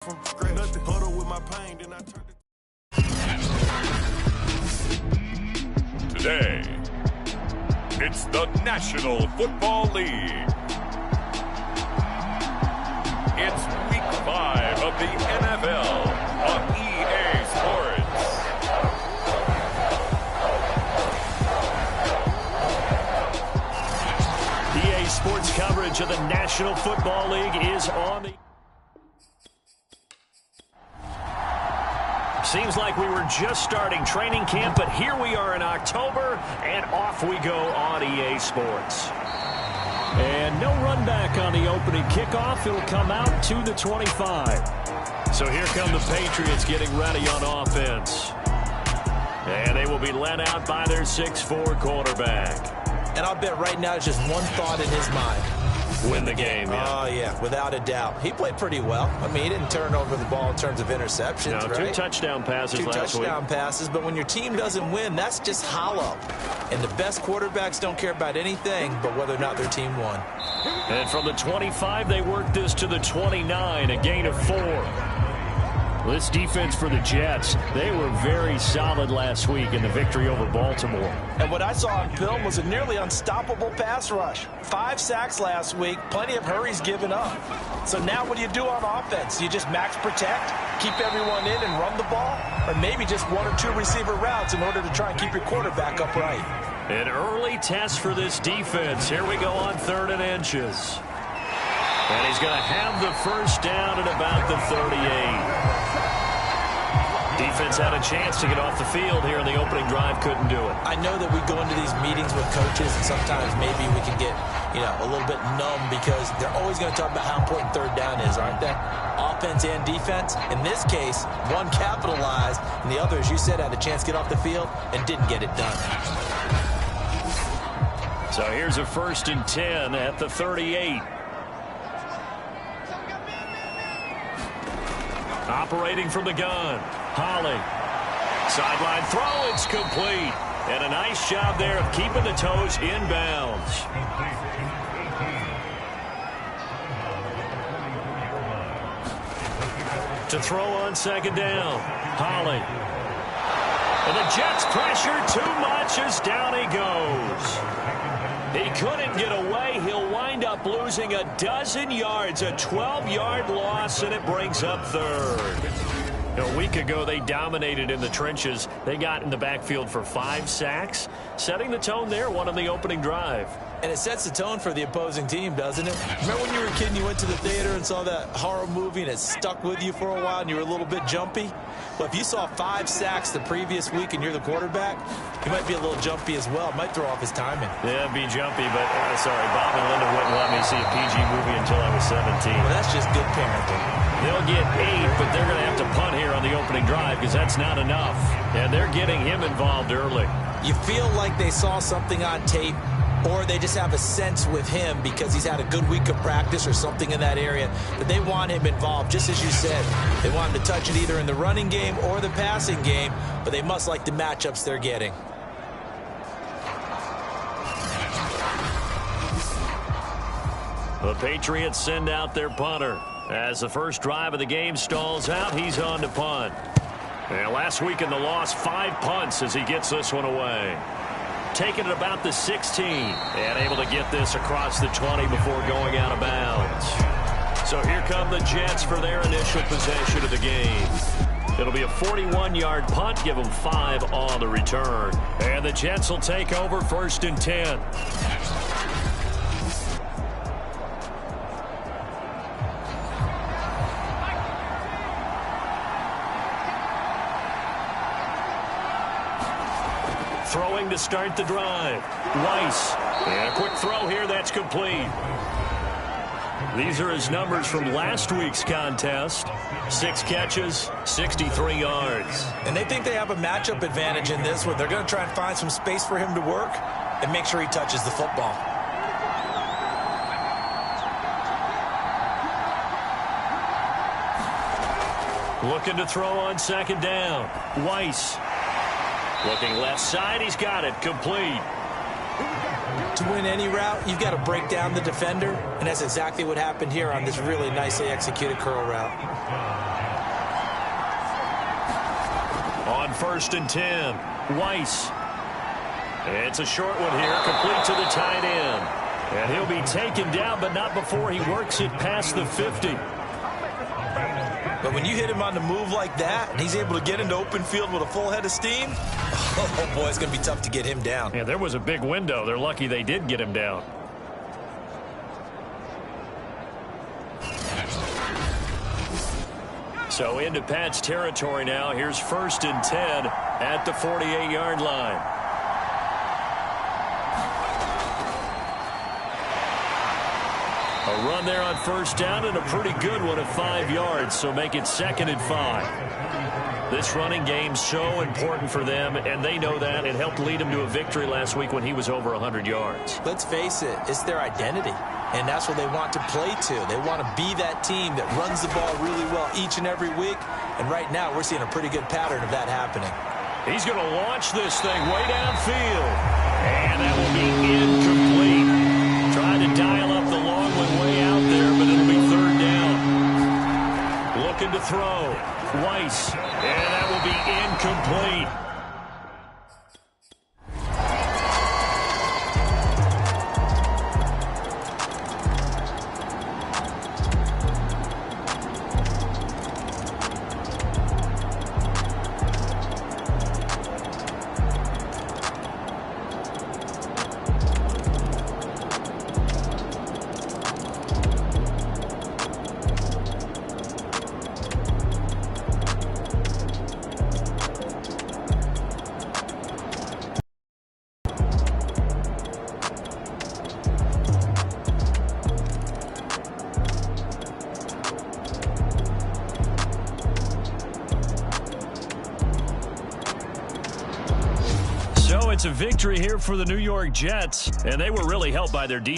from scratch. Nothing huddle with my pain, then I turned it. Today, it's the National Football League. It's Week 5 of the NFL on EA Sports. EA Sports coverage of the National Football League is on the... Seems like we were just starting training camp, but here we are in October, and off we go on EA Sports. And no run back on the opening kickoff. It'll come out to the 25. So here come the Patriots getting ready on offense. And they will be led out by their 6'4" quarterback. And I'll bet right now it's just one thought in his mind. Win the game, yeah. Oh, yeah, without a doubt. He played pretty well. I mean, he didn't turn over the ball in terms of interceptions, right? 2 touchdown passes last week. 2 touchdown passes, but when your team doesn't win, that's just hollow. And the best quarterbacks don't care about anything but whether or not their team won. And from the 25, they worked this to the 29, a gain of 4. This defense for the Jets, they were very solid last week in the victory over Baltimore. And what I saw on film was a nearly unstoppable pass rush. 5 sacks last week, plenty of hurries given up. So now what do you do on offense? You just max protect, keep everyone in and run the ball, or maybe just 1 or 2 receiver routes in order to try and keep your quarterback upright. An early test for this defense. Here we go on 3rd and inches. And he's going to have the first down at about the 38. Defense had a chance to get off the field here in the opening drive, couldn't do it. I know that we go into these meetings with coaches, and sometimes maybe we can get, a little bit numb because they're always going to talk about how important 3rd down is, aren't they? Offense and defense. In this case, one capitalized, and the other, as you said, had a chance to get off the field and didn't get it done. So here's a 1st and 10 at the 38. Operating from the gun, Holly. Sideline throw, it's complete. And a nice job there of keeping the toes inbounds. To throw on 2nd down, Holly. And the Jets pressure too much as down he goes. He couldn't get away. He'll wind up losing a dozen yards, a 12-yard loss, and it brings up 3rd. A week ago, they dominated in the trenches. They got in the backfield for 5 sacks, setting the tone there, one on the opening drive. And it sets the tone for the opposing team, doesn't it? Remember when you were a kid and you went to the theater and saw that horror movie and it stuck with you for a while and you were a little bit jumpy? Well, if you saw 5 sacks the previous week and you're the quarterback, you might be a little jumpy as well. It might throw off his timing. Yeah, be jumpy, but sorry, Bob and Linda wouldn't let me see a PG movie until I was 17. Well, that's just good parenting. They'll get 8, but they're going to have to punt here on the opening drive because that's not enough. And they're getting him involved early. You feel like they saw something on tape, or they just have a sense with him because he's had a good week of practice or something in that area that they want him involved. Just as you said, they want him to touch it either in the running game or the passing game, but they must like the matchups they're getting. The Patriots send out their punter. As the first drive of the game stalls out, he's on to punt. And last week in the loss, 5 punts as he gets this one away. Taking it about the 16 and able to get this across the 20 before going out of bounds. So here come the Jets for their initial possession of the game. It'll be a 41-yard punt, give them 5 on the return. And the Jets will take over 1st and 10. Throwing to start the drive. Weiss. And a quick throw here. That's complete. These are his numbers from last week's contest. 6 catches, 63 yards. And they think they have a matchup advantage in this one. They're going to try and find some space for him to work and make sure he touches the football. Looking to throw on 2nd down. Weiss. Looking left side, he's got it, complete. To win any route, you've got to break down the defender, and that's exactly what happened here on this really nicely executed curl route. On 1st and 10, Weiss. It's a short one here, complete to the tight end. And he'll be taken down, but not before he works it past the 50. But when you hit him on the move like that, and he's able to get into open field with a full head of steam, oh boy, it's going to be tough to get him down. Yeah, there was a big window. They're lucky they did get him down. So into Pat's territory now. Here's 1st and 10 at the 48-yard line. A run there on 1st down and a pretty good one at 5 yards, so make it 2nd and 5. This running game's so important for them, and they know that. It helped lead them to a victory last week when he was over 100 yards. Let's face it, it's their identity, and that's what they want to play to. They want to be that team that runs the ball really well each and every week, and right now we're seeing a pretty good pattern of that happening. He's going to launch this thing way downfield, and that will be incomplete. Trying to dial up the long one way out there, but it'll be 3rd down. Looking to throw. Weiss, and that will be incomplete. It's a victory here for the New York Jets, and they were really helped by their defense.